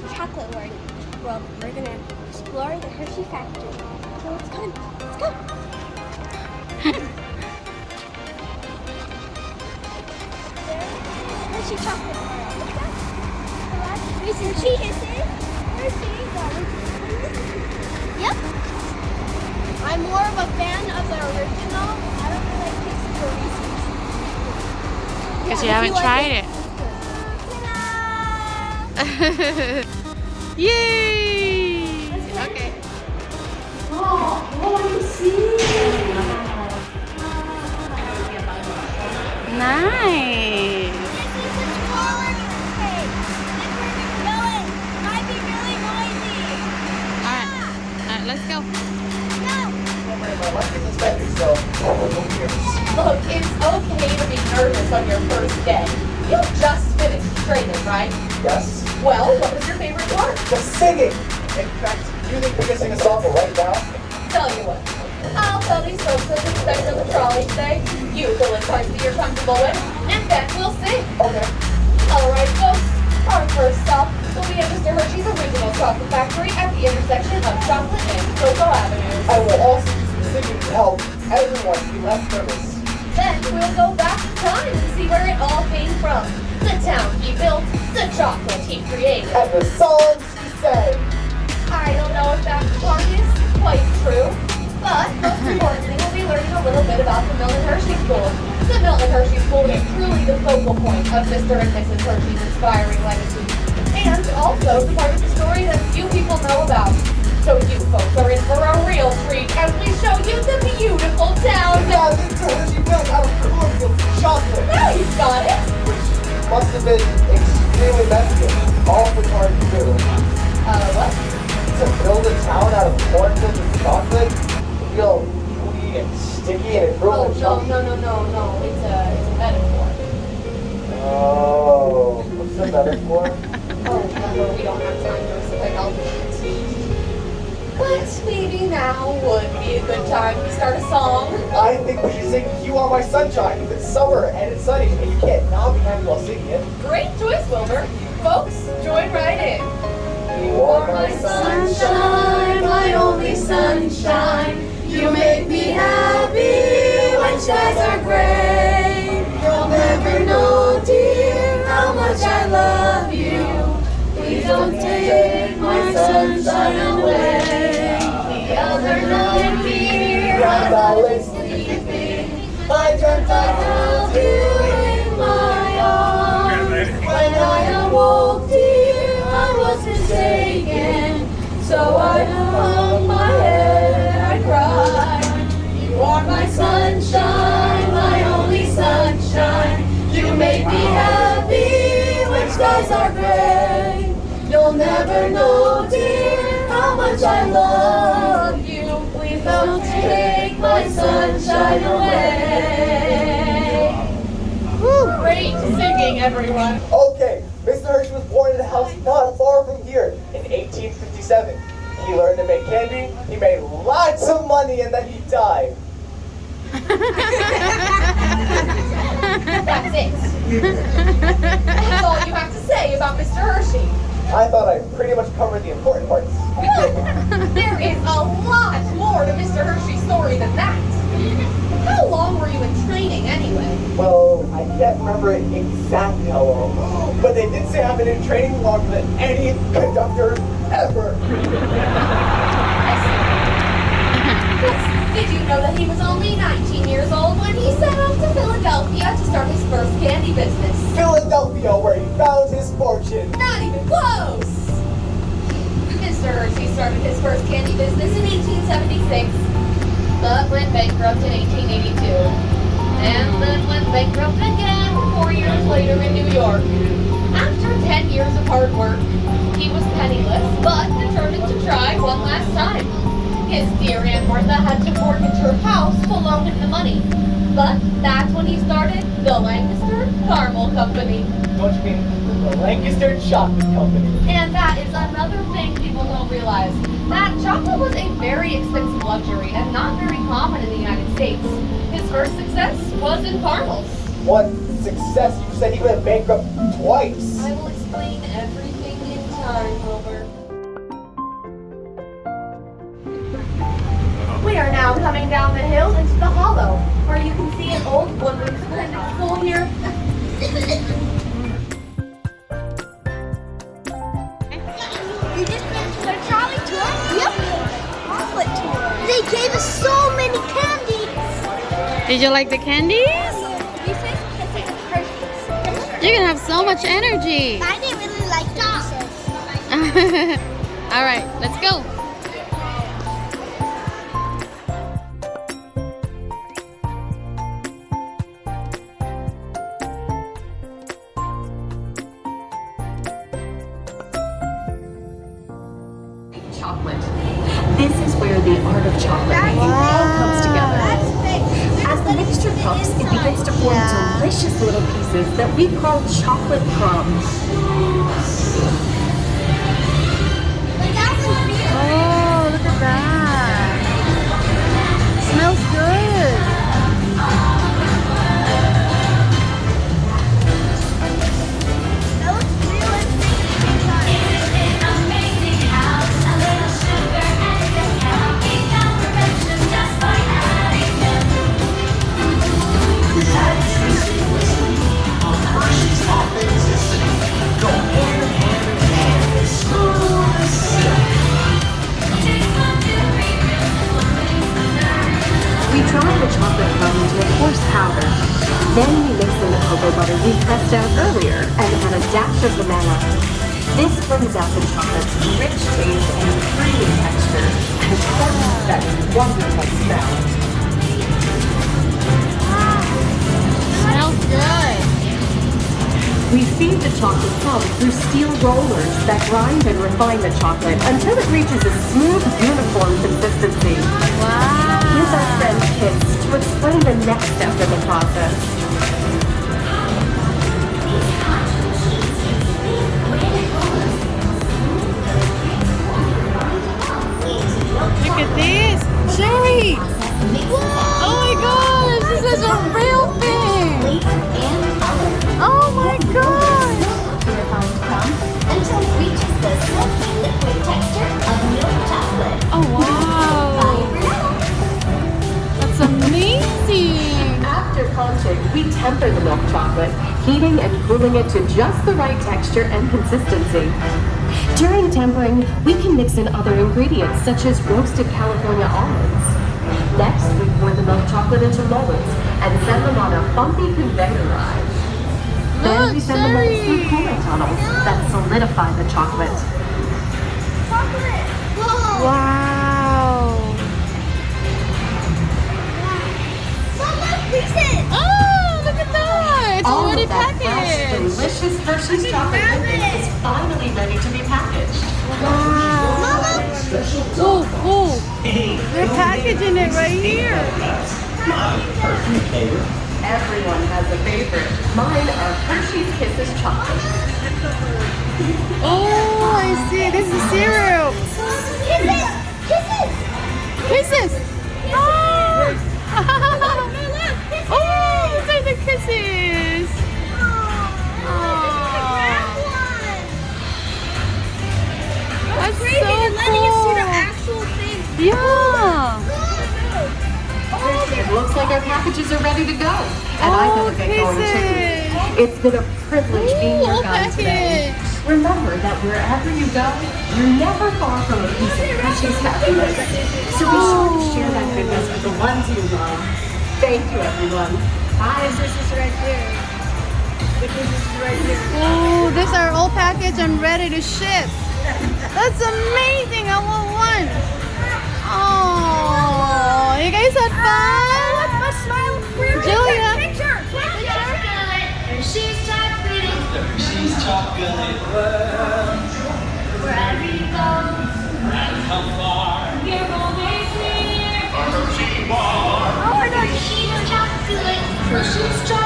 chocolate world. We're gonna explore the Hershey Factory. So let's go. Let's go. Hershey chocolate world. What's that? Reese's Pieces. Hershey. Yep. I'm more of a fan of the original. I don't really like Kisses or Reese's. Because you haven't tried it. Yay! Okay. Oh, let me see. Nice. This is the taller cake. This is where we're going. Might be really noisy. Alright, let's go. No. Look, it's okay to be nervous on your first day. You just finished training, right? Yes. Well, what was your favorite part? The singing! In fact, you think we can sing a song right now? Tell you what, I'll tell these folks what to expect on the trolley today. You fill in parts that you're comfortable with, and then we'll sing. Okay. Alright, folks, our first stop will be at Mr. Hershey's original chocolate factory at the intersection of Chocolate and Cocoa Avenues. I will also use some singing to help everyone be less nervous. Then we'll go back in time and see where it all came from. The town he built, the chocolate he created. And the songs he sang. I don't know if that part is quite true, but most importantly, we'll be learning a little bit about the Milton Hershey School. The Milton Hershey School is truly the focal point of Mr. and Mrs. Hershey's inspiring legacy, and also the part of the story that few people know about. So you folks are in for a real treat as we show you the beautiful town. Yeah, Mr. Hershey built out of cornfields and chocolate. Now you've got it. Must have been extremely messy. Awfully hard to do. What? To build a town out of cornfields and chocolate, you feel gooey and sticky and it grew Oh, and chunky. no. It's a metaphor. Oh, what's the metaphor? Oh, no, we don't have time to explain all this. But maybe now would be a good time to start a song. I think we should sing You Are My Sunshine. It's summer and it's sunny and you can't not be happy while singing it. Great choice, Wilbur. Folks, join right in. You are my sunshine, my only sunshine. You make me happy when skies are gray. You'll never know, dear, how much I love you. Please don't take my sunshine away. The other night here, I was sleeping. I dreamt I held you in my arms. When I awoke, dear, I was mistaken. So I hung my head, I cried. You are my sunshine, my only sunshine. You make me happy when skies are gray. You'll never know, dear, how much I love you. Please don't take my sunshine away. Great singing, everyone. Okay, Mr. Hershey was born in a house not far from here in 1857. He learned to make candy, he made lots of money, and then he died. That's it. That's all you have to say about Mr. Hershey. I thought I pretty much covered the important parts. There is a lot more to Mr. Hershey's story than that. How long were you in training anyway? Well, I can't remember exactly how long, but they did say I've been in training longer than any conductor ever. Did you know that he was only 19 years old when he set off to Philadelphia to start his first candy business? Philadelphia, where he found his fortune. Not even close! Mr. Hershey started his first candy business in 1876, but went bankrupt in 1882. And then went bankrupt again 4 years later in New York. After 10 years of hard work, he was penniless, but determined to try one last time. His dear Aunt Martha had to mortgage her house to loan him the money. But that's when he started the Lancaster Caramel Company. Don't you mean the Lancaster Chocolate Company? And that is another thing people don't realize. That chocolate was a very expensive luxury and not very common in the United States. His first success was in caramels. What success? You said he went bankrupt twice. I will explain everything in time, Homer. We are now coming down the hill into the hollow, where you can see an old one-room school here. You just finished the trolley tour? Yep. Chocolate tour. They gave us so many candies. Did you like the candies? We said Hershey's. You're gonna have so much energy. I didn't really like Reese's. All right, let's go. Chocolate. This is where the art of chocolate making all comes together. As the mixture cooks, it begins to form delicious little pieces that we call chocolate crumbs. Oh, look at that. Smells good. That looks realistic. We dry the chocolate crumb into a coarse powder. Then we mix in the cocoa butter we pressed out earlier and add a dash of vanilla. This brings out the chocolate's rich taste and creamy texture and that wonderful smell. Smells good. We feed the chocolate crumb through steel rollers that grind and refine the chocolate until it reaches a smooth, uniform consistency. Wow. Here's our friend Kids to explain the next step in the process. Look at this. Sherry. Oh my gosh, this is a real thing. Oh my gosh. Until it reaches the silky liquid texture of milk chocolate. Oh wow. That's amazing. After conching, we temper the milk chocolate, heating and cooling it to just the right texture and consistency. During tempering, we can mix in other ingredients such as roasted California almonds. Next, we pour the milk chocolate into molds and send them on a bumpy conveyor ride. Then we send the molds through cooling tunnels that solidify the chocolate. Chocolate. Whoa. Wow. Mama, pieces. Oh, look at that. It's All already of that fresh, packaged. delicious Hershey's chocolate goodness is finally ready to be packaged. Wow. Oh, oh. They're packaging it right here. Everyone has a favorite. Mine are Hershey's Kisses chocolate. Oh, I see. This is cereal. Kisses. Kisses. Oh. Oh, these are the kisses. That's so Actual thing. Yeah. It looks like our packages are ready to go. And I gotta get going too. It's been a privilege being your guide today. Remember that wherever you go, you're never far from a piece of Hershey's happiness. So be sure to share that goodness with the ones you love. Thank you, everyone. Bye. This is right here. The kisses is right here. Oh, these are all packaged and ready to ship. That's amazing. I want one. Oh, you guys had fun? What's my smile? Julia. Picture. Hershey's chocolate. Hershey's chocolate world. Wherever you go, How far? you're always near. Hershey bar. Hershey's chocolate. Hershey's chocolate.